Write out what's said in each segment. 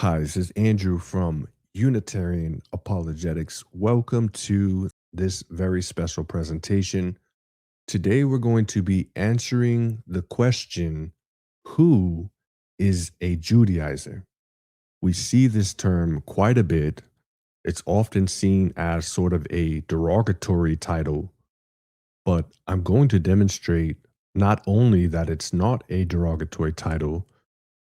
Hi, this is Andrew from Unitarian Apologetics. Welcome to this very special presentation. Today, we're going to be answering the question, who is a Judaizer? We see this term quite a bit. It's often seen as sort of a derogatory title, but I'm going to demonstrate not only that it's not a derogatory title,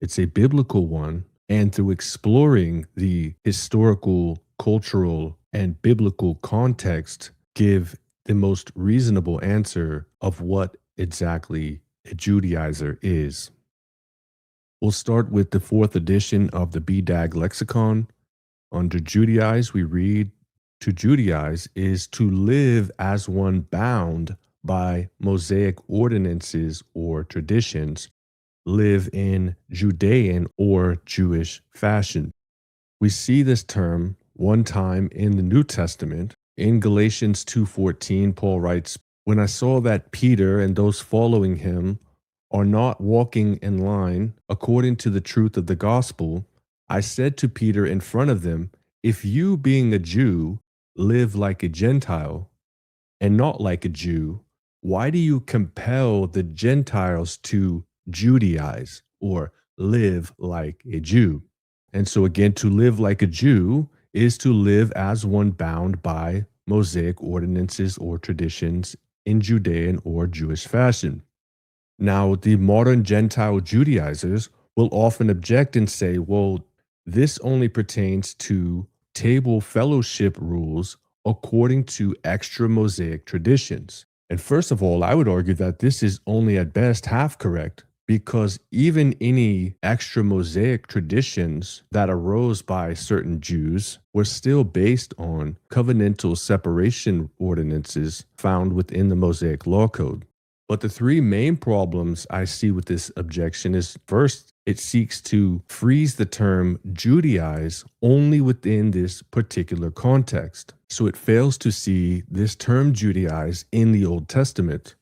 it's a biblical one. And through exploring the historical, cultural, and biblical context, give the most reasonable answer of what exactly a Judaizer is. We'll start with the fourth edition of the BDAG lexicon. Under Judaize, we read, to Judaize is to live as one bound by Mosaic ordinances or traditions, live in Judean or Jewish fashion. We see this term one time in the New Testament. In Galatians 2:14, Paul writes, when I saw that Peter and those following him are not walking in line according to the truth of the gospel, I said to Peter in front of them, if you, being a Jew, live like a Gentile and not like a Jew, why do you compel the Gentiles to Judaize or live like a Jew? And so again, to live like a Jew is to live as one bound by Mosaic ordinances or traditions in Judean or Jewish fashion. Now, the modern Gentile Judaizers will often object and say, well, this only pertains to table fellowship rules according to extra Mosaic traditions. And first of all, I would argue that this is only at best half correct, because even any extra Mosaic traditions that arose by certain Jews were still based on covenantal separation ordinances found within the Mosaic Law Code. But the three main problems I see with this objection is, first, it seeks to freeze the term Judaize only within this particular context. So it fails to see this term Judaize in the Old Testament.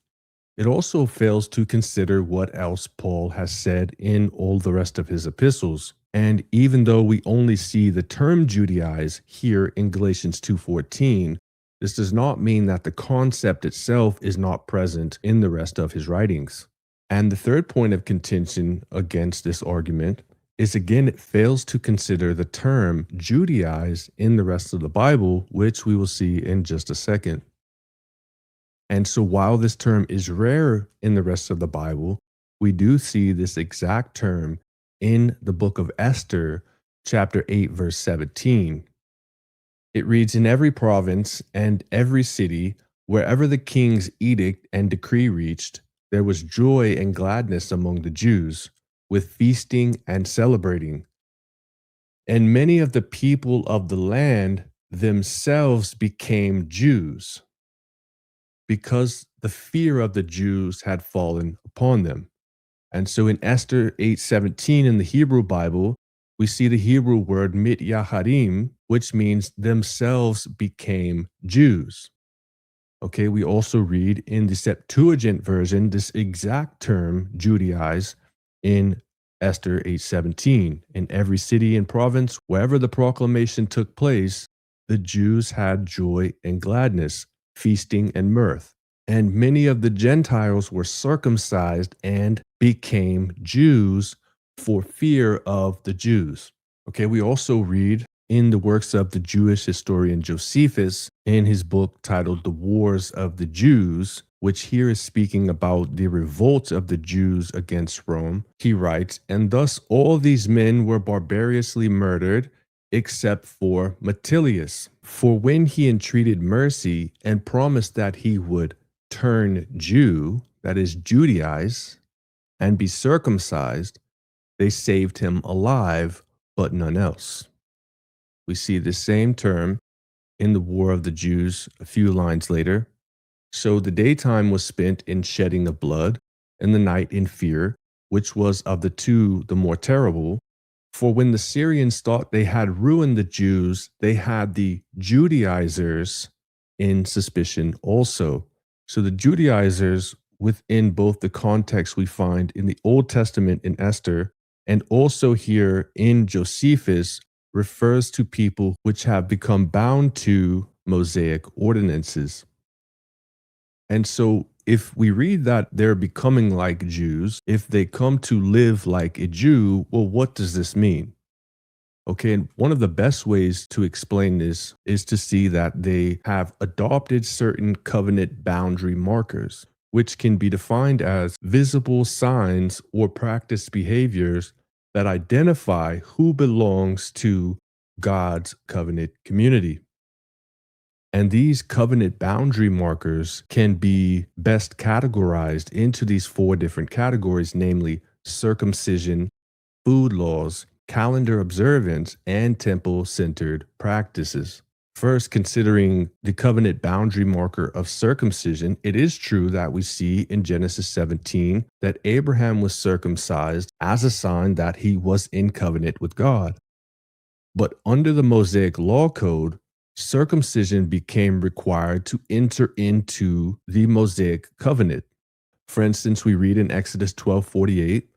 It also fails to consider what else Paul has said in all the rest of his epistles. And even though we only see the term Judaize here in Galatians 2:14, this does not mean that the concept itself is not present in the rest of his writings. And the third point of contention against this argument is, again, it fails to consider the term Judaize in the rest of the Bible, which we will see in just a second. And so while this term is rare in the rest of the Bible, we do see this exact term in the book of Esther, chapter 8, verse 17. It reads, in every province and every city, wherever the king's edict and decree reached, there was joy and gladness among the Jews, with feasting and celebrating. And many of the people of the land themselves became Jews, because the fear of the Jews had fallen upon them. And so in Esther 8:17 in the Hebrew Bible, we see the Hebrew word mityaharim, which means themselves became Jews. Okay, we also read in the Septuagint version this exact term, Judaize, in Esther 8:17. In every city and province, wherever the proclamation took place, the Jews had joy and gladness, feasting and mirth. And many of the Gentiles were circumcised and became Jews for fear of the Jews. Okay, we also read in the works of the Jewish historian Josephus in his book titled The Wars of the Jews, which here is speaking about the revolt of the Jews against Rome. He writes, and thus all these men were barbarously murdered, except for Metilius. For when he entreated mercy and promised that he would turn Jew, that is Judaize, and be circumcised, they saved him alive, but none else. We see the same term in the War of the Jews a few lines later. So the daytime was spent in shedding of blood, and the night in fear, which was of the two the more terrible. For when the Syrians thought they had ruined the Jews, they had the Judaizers in suspicion also. So the Judaizers, within both the context we find in the Old Testament in Esther And also here in Josephus refers to people which have become bound to Mosaic ordinances. And so if we read that they're becoming like Jews, if they come to live like a Jew, well, what does this mean? Okay, and one of the best ways to explain this is to see that they have adopted certain covenant boundary markers, which can be defined as visible signs or practice behaviors that identify who belongs to God's covenant community. And these covenant boundary markers can be best categorized into these four different categories, namely circumcision, food laws, calendar observance, and temple centered practices. First, considering the covenant boundary marker of circumcision, it is true that we see in Genesis 17 that Abraham was circumcised as a sign that he was in covenant with God. But under the Mosaic law code, circumcision became required to enter into the Mosaic covenant. For instance, we read in Exodus 12:48,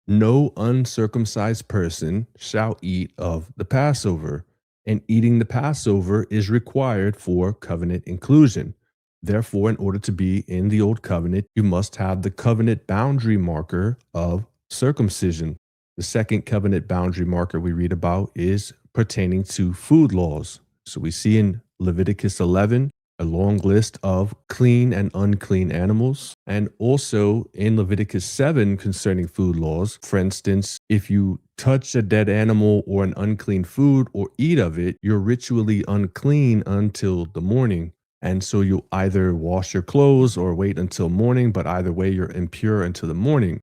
no uncircumcised person shall eat of the Passover, and eating the Passover is required for covenant inclusion. Therefore, in order to be in the old covenant, you must have the covenant boundary marker of circumcision. The second covenant boundary marker we read about is pertaining to food laws. So we see in Leviticus 11 a long list of clean and unclean animals, and also in Leviticus 7 concerning food laws. For instance, if you touch a dead animal or an unclean food or eat of it, you're ritually unclean until the morning. And so you'll either wash your clothes or wait until morning, but either way, you're impure until the morning.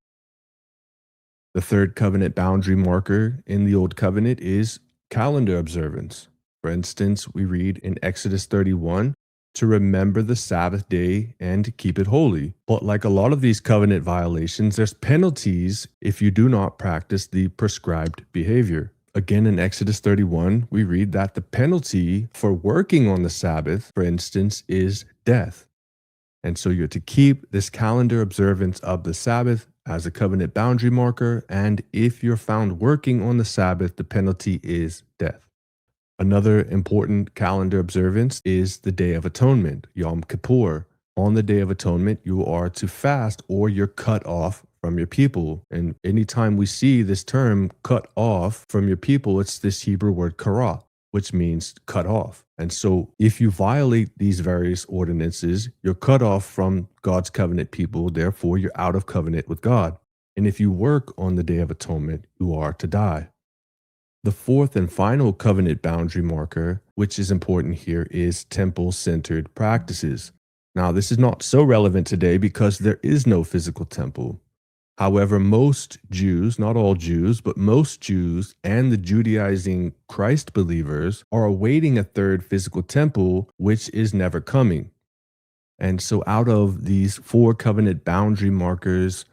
The third covenant boundary marker in the Old Covenant is calendar observance. For instance, we read in Exodus 31 to remember the Sabbath day and to keep it holy. But like a lot of these covenant violations, there's penalties if you do not practice the prescribed behavior. Again, in Exodus 31, we read that the penalty for working on the Sabbath, for instance, is death. And so you're to keep this calendar observance of the Sabbath as a covenant boundary marker. And if you're found working on the Sabbath, the penalty is death. Another important calendar observance is the Day of Atonement, Yom Kippur. On the Day of Atonement, you are to fast or you're cut off from your people. And anytime we see this term cut off from your people, it's this Hebrew word kara, which means cut off. And so if you violate these various ordinances, you're cut off from God's covenant people. Therefore, you're out of covenant with God. And if you work on the Day of Atonement, you are to die. The fourth and final covenant boundary marker, which is important here, is temple-centered practices. Now, this is not so relevant today because there is no physical temple. However, most Jews, not all Jews, but most Jews and the Judaizing Christ believers are awaiting a third physical temple, which is never coming. And so out of these four covenant boundary markers,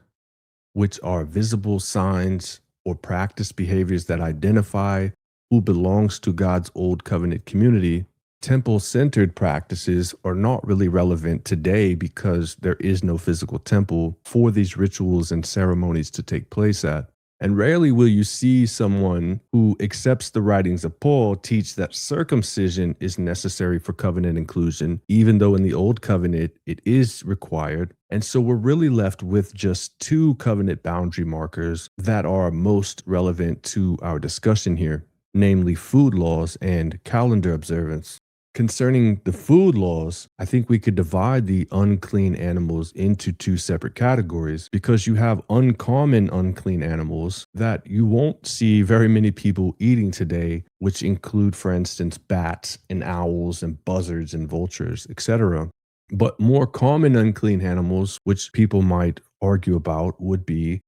which are visible signs or practice behaviors that identify who belongs to God's old covenant community, temple-centered practices are not really relevant today because there is no physical temple for these rituals and ceremonies to take place at. And rarely will you see someone who accepts the writings of Paul teach that circumcision is necessary for covenant inclusion, even though in the Old Covenant it is required. And so we're really left with just two covenant boundary markers that are most relevant to our discussion here, namely food laws and calendar observance. Concerning the food laws, I think we could divide the unclean animals into two separate categories because you have uncommon unclean animals that you won't see very many people eating today, which include, for instance, bats and owls and buzzards and vultures, etc. But more common unclean animals, which people might argue about, would be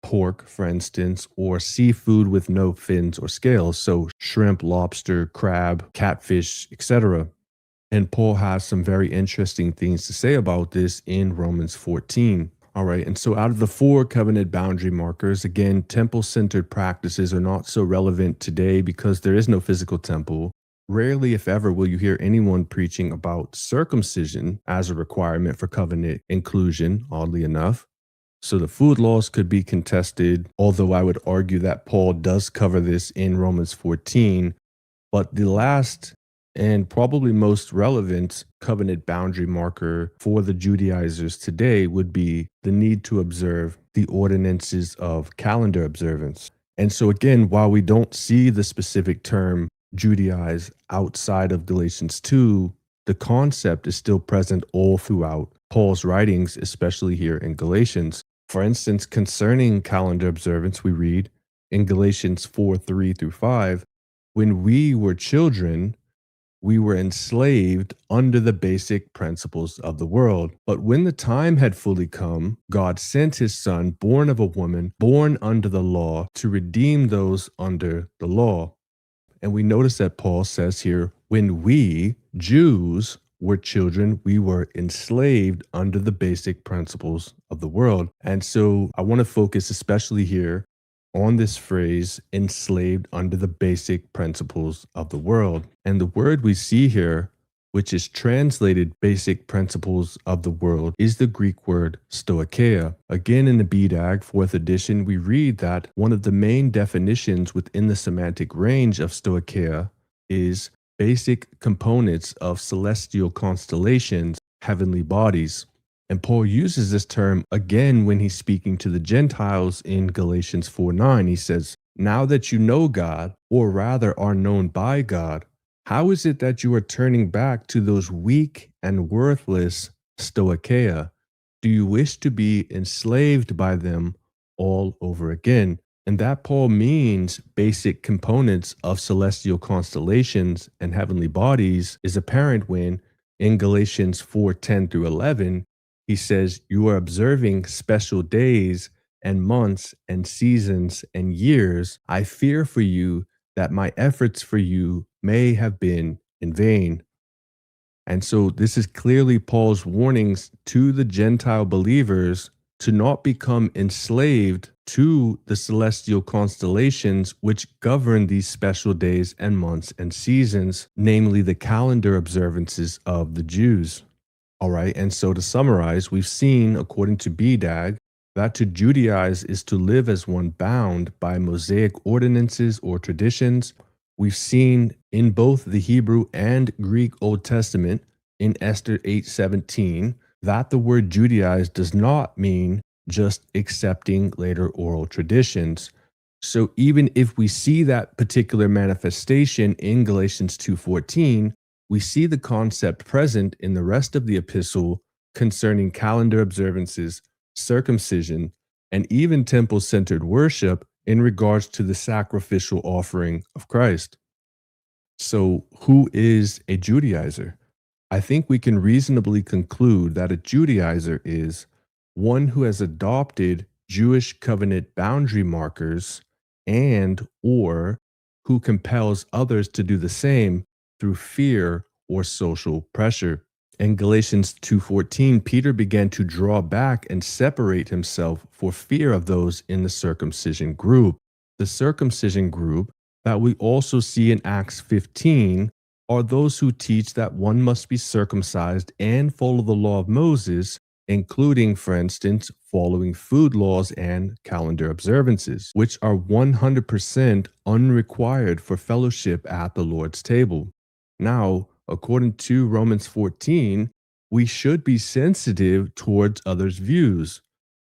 pork, for instance, or seafood with no fins or scales. So shrimp, lobster, crab, catfish, etc. And Paul has some very interesting things to say about this in Romans 14. All right. And so out of the four covenant boundary markers, again, temple-centered practices are not so relevant today because there is no physical temple. Rarely, if ever, will you hear anyone preaching about circumcision as a requirement for covenant inclusion, oddly enough. So the food laws could be contested, although I would argue that Paul does cover this in Romans 14. But the last and probably most relevant covenant boundary marker for the Judaizers today would be the need to observe the ordinances of calendar observance. And so, again, while we don't see the specific term Judaize outside of Galatians 2, the concept is still present all throughout Paul's writings, especially here in Galatians. For instance, concerning calendar observance, we read in Galatians 4:3-5, when we were children, we were enslaved under the basic principles of the world. But when the time had fully come, God sent his son, born of a woman, born under the law, to redeem those under the law. And we notice that Paul says here, when we, Jews, were children, we were enslaved under the basic principles of the world. And so I want to focus especially here on this phrase, enslaved under the basic principles of the world. And the word we see here, which is translated basic principles of the world, is the Greek word stoicheia. Again, in the BDAG 4th edition, we read that one of the main definitions within the semantic range of stoicheia is basic components of celestial constellations, heavenly bodies. And Paul uses this term again when he's speaking to the Gentiles in Galatians 4:9. He says, now that you know God, or rather are known by God, how is it that you are turning back to those weak and worthless stoicheia? Do you wish to be enslaved by them all over again? And that Paul means basic components of celestial constellations and heavenly bodies is apparent when in Galatians 4:10-11, he says, you are observing special days and months and seasons and years. I fear for you that my efforts for you may have been in vain. And so this is clearly Paul's warnings to the Gentile believers to not become enslaved to the celestial constellations which govern these special days and months and seasons, namely the calendar observances of the Jews. All right, and so to summarize, we've seen, according to BDAG, that to Judaize is to live as one bound by Mosaic ordinances or traditions. We've seen in both the Hebrew and Greek Old Testament, in Esther 8:17, that the word Judaize does not mean just accepting later oral traditions. So even if we see that particular manifestation in Galatians 2:14, we see the concept present in the rest of the epistle concerning calendar observances, circumcision, and even temple-centered worship in regards to the sacrificial offering of Christ. So, who is a Judaizer? I think we can reasonably conclude that a Judaizer is one who has adopted Jewish covenant boundary markers and or who compels others to do the same through fear or social pressure. In Galatians 2:14, Peter began to draw back and separate himself for fear of those in the circumcision group. The circumcision group that we also see in Acts 15 are those who teach that one must be circumcised and follow the law of Moses, including, for instance, following food laws and calendar observances, which are 100% unrequired for fellowship at the Lord's table. Now, according to Romans 14, we should be sensitive towards others' views.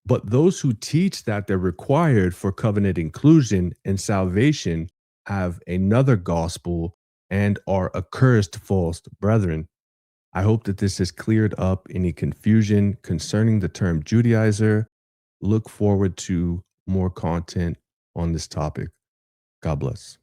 But those who teach that they're required for covenant inclusion and salvation have another gospel and are accursed false brethren. I hope that this has cleared up any confusion concerning the term Judaizer. Look forward to more content on this topic. God bless.